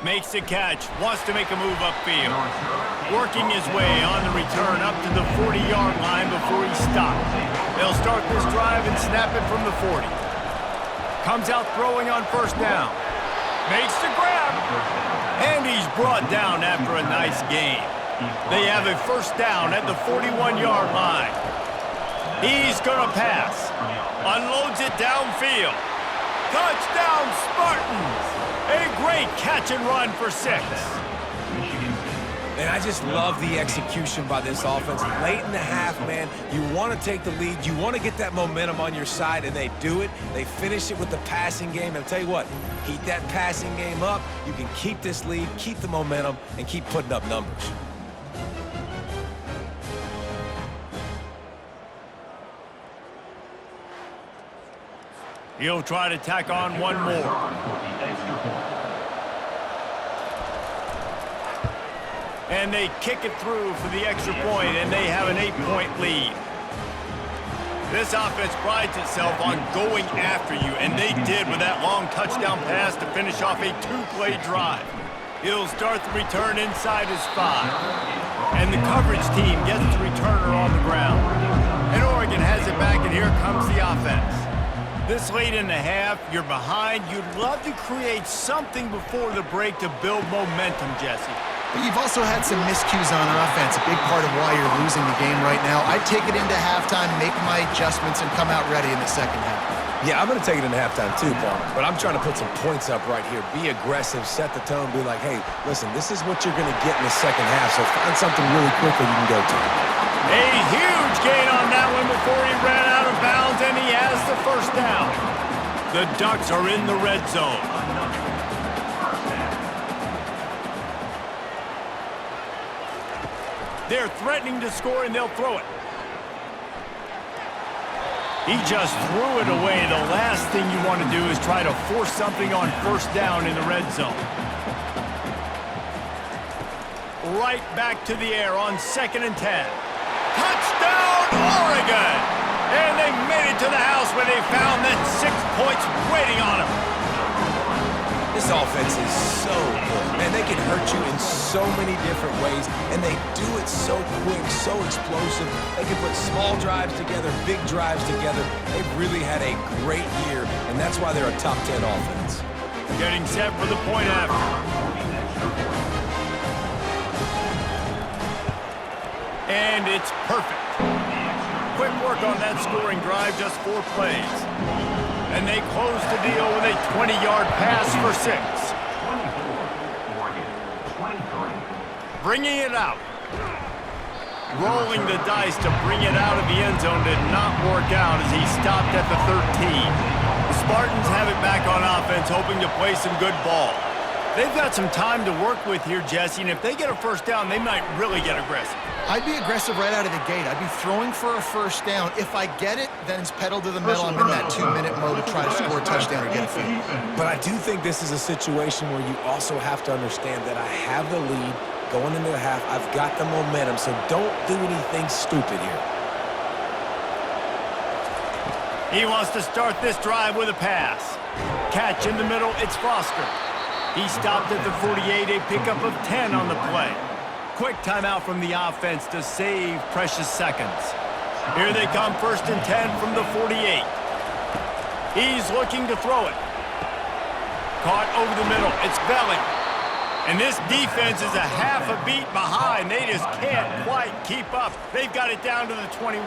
Makes the catch. Wants to make a move upfield. Working his way on the return up to the 40-yard line before he stopped. They'll start this drive and snap it from the 40. Comes out throwing on 1st down. Makes the grab. And he's brought down after a nice gain. They have a 1st down at the 41-yard line. He's going to pass. Unloads it downfield. Touchdown, Spartans! A great catch and run for 6. And I just love the execution by this offense. Late in the half, man, you want to take the lead. You want to get that momentum on your side, and they do it. They finish it with the passing game. And I'll tell you what, keep that passing game up. You can keep this lead, keep the momentum, and keep putting up numbers. He'll try to tack on one more. And they kick it through for the extra point, and they have an 8-point lead. This offense prides itself on going after you, and they did with that long touchdown pass to finish off a 2-play drive. He'll start the return inside his 5. And the coverage team gets the returner on the ground. And Oregon has it back, and here comes the offense. This late in the half, you're behind. You'd love to create something before the break to build momentum, Jesse. But you've also had some miscues on offense, a big part of why you're losing the game right now. I'd take it into halftime, make my adjustments, and come out ready in the second half. Yeah, I'm going to take it into halftime too, Paul. But I'm trying to put some points up right here. Be aggressive, set the tone, be like, hey, listen, this is what you're going to get in the second half, so find something really quickly you can go to. A huge gain on that one before he ran out of bounds, and he has the 1st down. The Ducks are in the red zone. They're threatening to score, and they'll throw it. He just threw it away. The last thing you want to do is try to force something on 1st down in the red zone. Right back to the air on 2nd and 10. Touchdown, Oregon! And they made it to the house where they found that 6 points waiting on them. This offense is so good. Man, they can hurt you in so many different ways, and they do it so quick, so explosive. They can put small drives together, big drives together. They've really had a great year, and that's why they're a top 10 offense. Getting set for the point after. And it's perfect. Quick work on that scoring drive, just 4 plays. And they close the deal with a 20-yard pass for 6. Bringing it out. Rolling the dice to bring it out of the end zone did not work out as he stopped at the 13. The Spartans have it back on offense, hoping to play some good ball. They've got some time to work with here, Jesse, and if they get a first down, they might really get aggressive. I'd be aggressive right out of the gate. I'd be throwing for a first down. If I get it, then it's pedal to the metal. I'm in that 2-minute mode to try to score a touchdown or get a field goal. But I do think this is a situation where you also have to understand that I have the lead going into the half. I've got the momentum, so don't do anything stupid here. He wants to start this drive with a pass. Catch in the middle, it's Foster. He stopped at the 48, a pickup of 10 on the play. Quick timeout from the offense to save precious seconds. Here they come, 1st and 10 from the 48. He's looking to throw it. Caught over the middle, it's Belling. And this defense is a half a beat behind. They just can't quite keep up. They've got it down to the 21.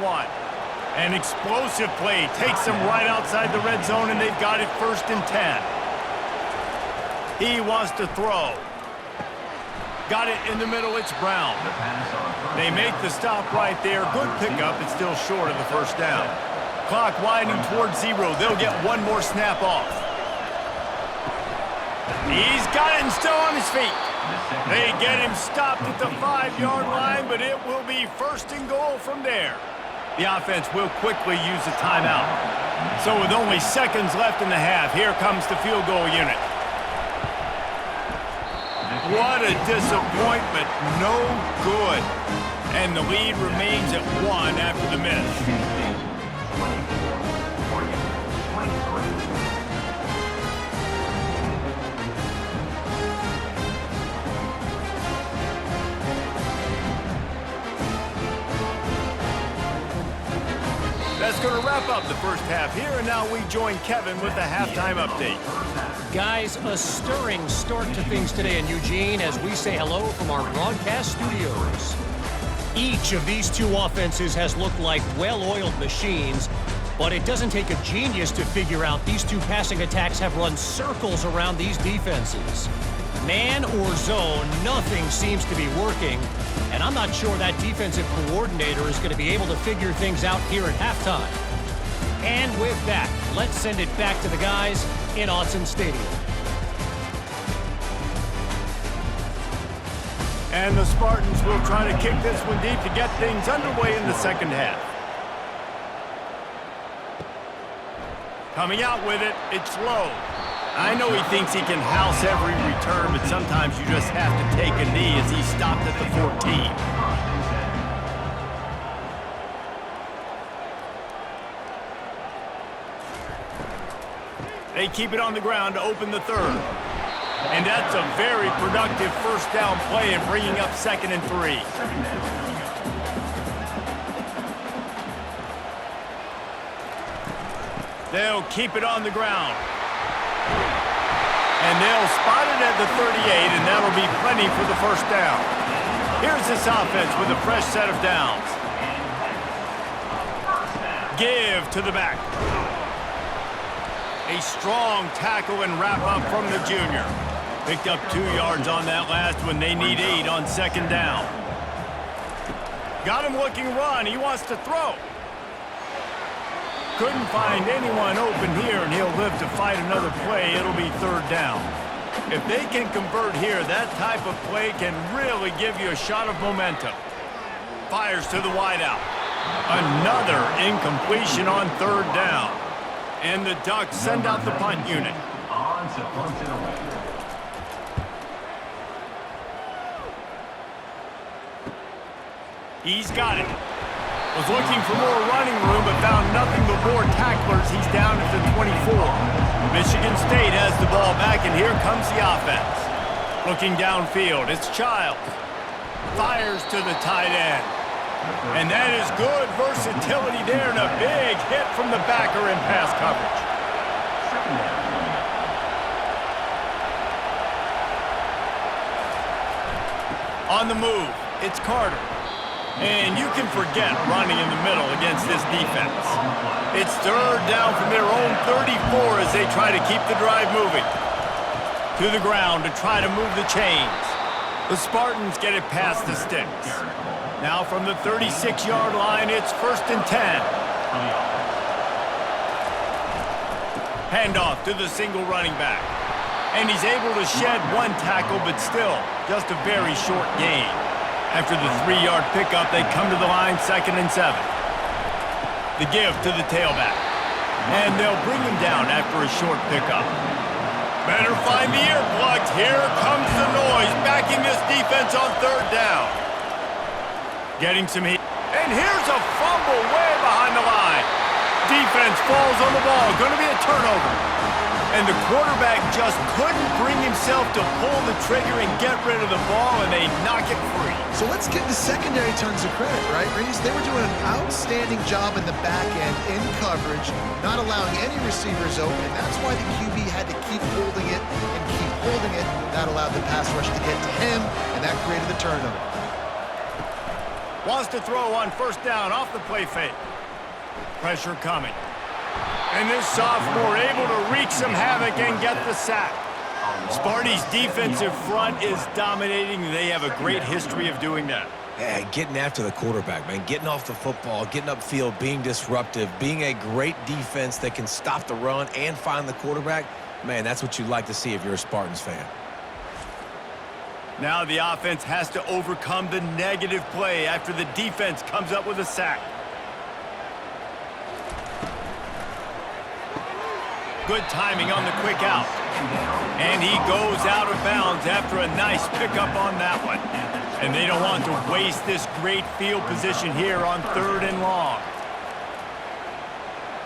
An explosive play takes them right outside the red zone, and they've got it 1st and 10. He wants to throw. Got it in the middle, it's Brown. They make the stop right there. Good pickup, it's still short of the first down. Clock winding towards 0. They'll get one more snap off. He's got it and still on his feet. They get him stopped at the 5-yard line, but it will be 1st and goal from there. The offense will quickly use a timeout. So with only seconds left in the half, here comes the field goal unit. What a disappointment. No good. And the lead remains at 1 after the miss. That's going to wrap up the first half here, and now we join Kevin with the halftime update. Guys, a stirring start to things today in Eugene as we say hello from our broadcast studios. Each of these two offenses has looked like well-oiled machines, but it doesn't take a genius to figure out these two passing attacks have run circles around these defenses. Man or zone, nothing seems to be working, and I'm not sure that defensive coordinator is going to be able to figure things out here at halftime. And with that, let's send it back to the guys in Autzen Stadium. And the Spartans will try to kick this one deep to get things underway in the second half. Coming out with it, it's low. I know he thinks he can house every return, but sometimes you just have to take a knee as he stopped at the 14. They keep it on the ground to open the third. And that's a very productive first down play and bringing up 2nd and 3. They'll keep it on the ground. And they'll spot it at the 38, and that'll be plenty for the first down. Here's this offense with a fresh set of downs. Give to the back. A strong tackle and wrap-up from the junior. Picked up 2 yards on that last one. They need 8 on 2nd down. Got him looking run. He wants to throw. Couldn't find anyone open here, and he'll live to fight another play. It'll be 3rd down. If they can convert here, that type of play can really give you a shot of momentum. Fires to the wideout. Another incompletion on 3rd down. And the Ducks send out the punt unit. On to punt it away. He's got it. Was looking for more running room, but found nothing but more tacklers. He's down at the 24. Michigan State has the ball back, and here comes the offense. Looking downfield, it's Child. Fires to the tight end. And that is good versatility there, and a big hit from the backer in pass coverage. On the move, it's Carter. And you can forget running in the middle against this defense. It's 3rd down from their own 34 as they try to keep the drive moving. To the ground to try to move the chains. The Spartans get it past the sticks. Now from the 36-yard line, it's 1st and 10. Handoff to the single running back. And he's able to shed one tackle, but still, just a very short gain. After the 3-yard pickup, they come to the line 2nd and 7. The give to the tailback. And they'll bring him down after a short pickup. Better find the earplugs. Here comes the noise, backing this defense on 3rd down. Getting some heat. And here's a fumble way behind the line. Defense falls on the ball. Going to be a turnover. And the quarterback just couldn't bring himself to pull the trigger and get rid of the ball, and they knock it free. So let's give the secondary tons of credit, right, Reese? They were doing an outstanding job in the back end, in coverage, not allowing any receivers open, and that's why the QB had to keep holding it and keep holding it. That allowed the pass rush to get to him, and that created the turnover. Wants to throw on 1st down off the play fake. Pressure coming. And this sophomore able to wreak some havoc and get the sack. Sparty's defensive front is dominating. They have a great history of doing that. Yeah, getting after the quarterback, man. Getting off the football, getting upfield, being disruptive, being a great defense that can stop the run and find the quarterback. Man, that's what you'd like to see if you're a Spartans fan. Now the offense has to overcome the negative play after the defense comes up with a sack. Good timing on the quick out. And he goes out of bounds after a nice pickup on that one. And they don't want to waste this great field position here on 3rd and long.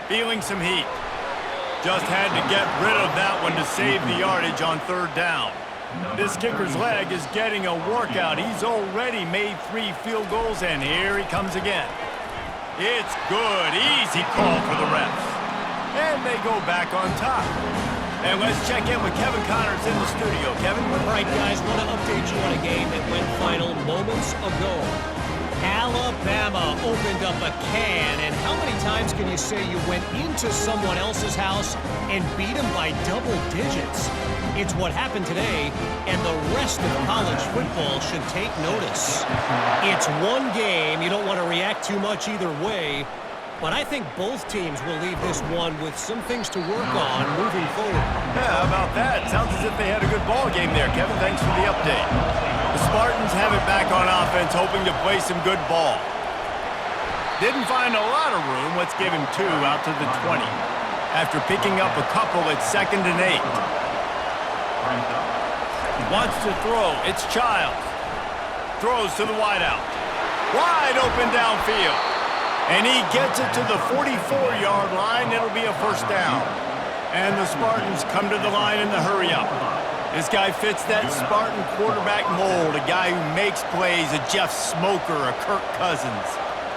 Feeling some heat. Just had to get rid of that one to save the yardage on 3rd down. This kicker's leg is getting a workout. He's already made 3 field goals, and here he comes again. It's good. Easy call for the refs. And they go back on top. And let's check in with Kevin Connors in the studio. Kevin? All right, guys, want to update you on a game that went final moments ago. Alabama opened up a can, and how many times can you say you went into someone else's house and beat them by double digits? It's what happened today, and the rest of college football should take notice. It's one game. You don't want to react too much either way. But I think both teams will leave this one with some things to work on moving forward. Yeah, how about that? Sounds as if they had a good ball game there, Kevin. Thanks for the update. The Spartans have it back on offense, hoping to play some good ball. Didn't find a lot of room. Let's give him 2 out to the 20. After picking up a couple at 2nd and 8. Wants to throw. It's Childs. Throws to the wideout. Wide open downfield. And he gets it to the 44-yard line. It'll be a 1st down. And the Spartans come to the line in the hurry-up. This guy fits that Spartan quarterback mold, a guy who makes plays, a Jeff Smoker, a Kirk Cousins.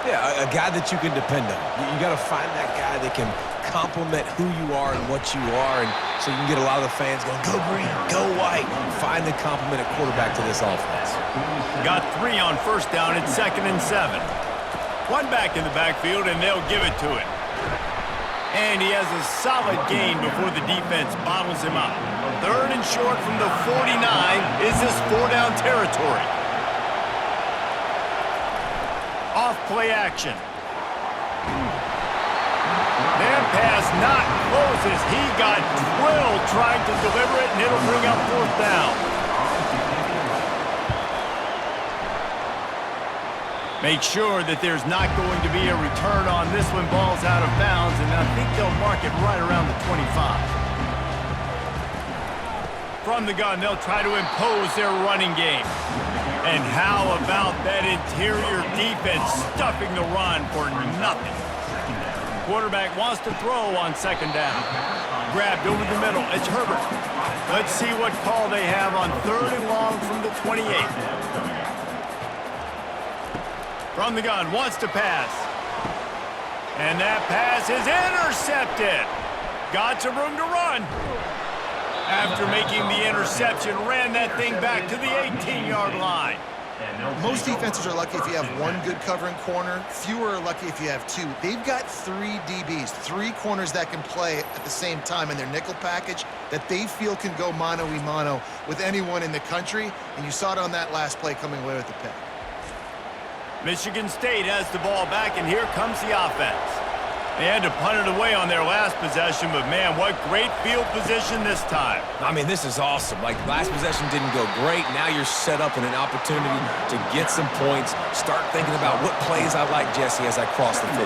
Yeah, a guy that you can depend on. You got to find that guy that can complement who you are and what you are, and so you can get a lot of the fans going, go green, go white. Find the complement at quarterback to this offense. Got 3 on 1st down at 2nd and 7. One back in the backfield, and they'll give it to him. And he has a solid gain before the defense bottles him up. 3rd and short from the 49. Is this 4-down territory? Off play action. That pass not closes. He got drilled trying to deliver it, and it'll bring up 4th down. Make sure that there's not going to be a return on this one. Ball's out of bounds, and I think they'll mark it right around the 25. From the gun, they'll try to impose their running game. And how about that interior defense stuffing the run for nothing? Quarterback wants to throw on 2nd down. Grabbed over the middle. It's Herbert. Let's see what call they have on 3rd and long from the 28. From the gun, wants to pass. And that pass is intercepted. Got some room to run. After making the interception, ran that thing back to the 18-yard line. Most defenses are lucky if you have 1 good covering corner. Fewer are lucky if you have 2. They've got 3 DBs, 3 corners that can play at the same time in their nickel package that they feel can go mano-a-mano with anyone in the country. And you saw it on that last play coming away with the pick. Michigan State has the ball back, and here comes the offense. They had to punt it away on their last possession, but man, what great field position this time. I mean, this is awesome. Like, last possession didn't go great. Now you're set up in an opportunity to get some points. Start thinking about what plays I like, Jesse, as I cross the field.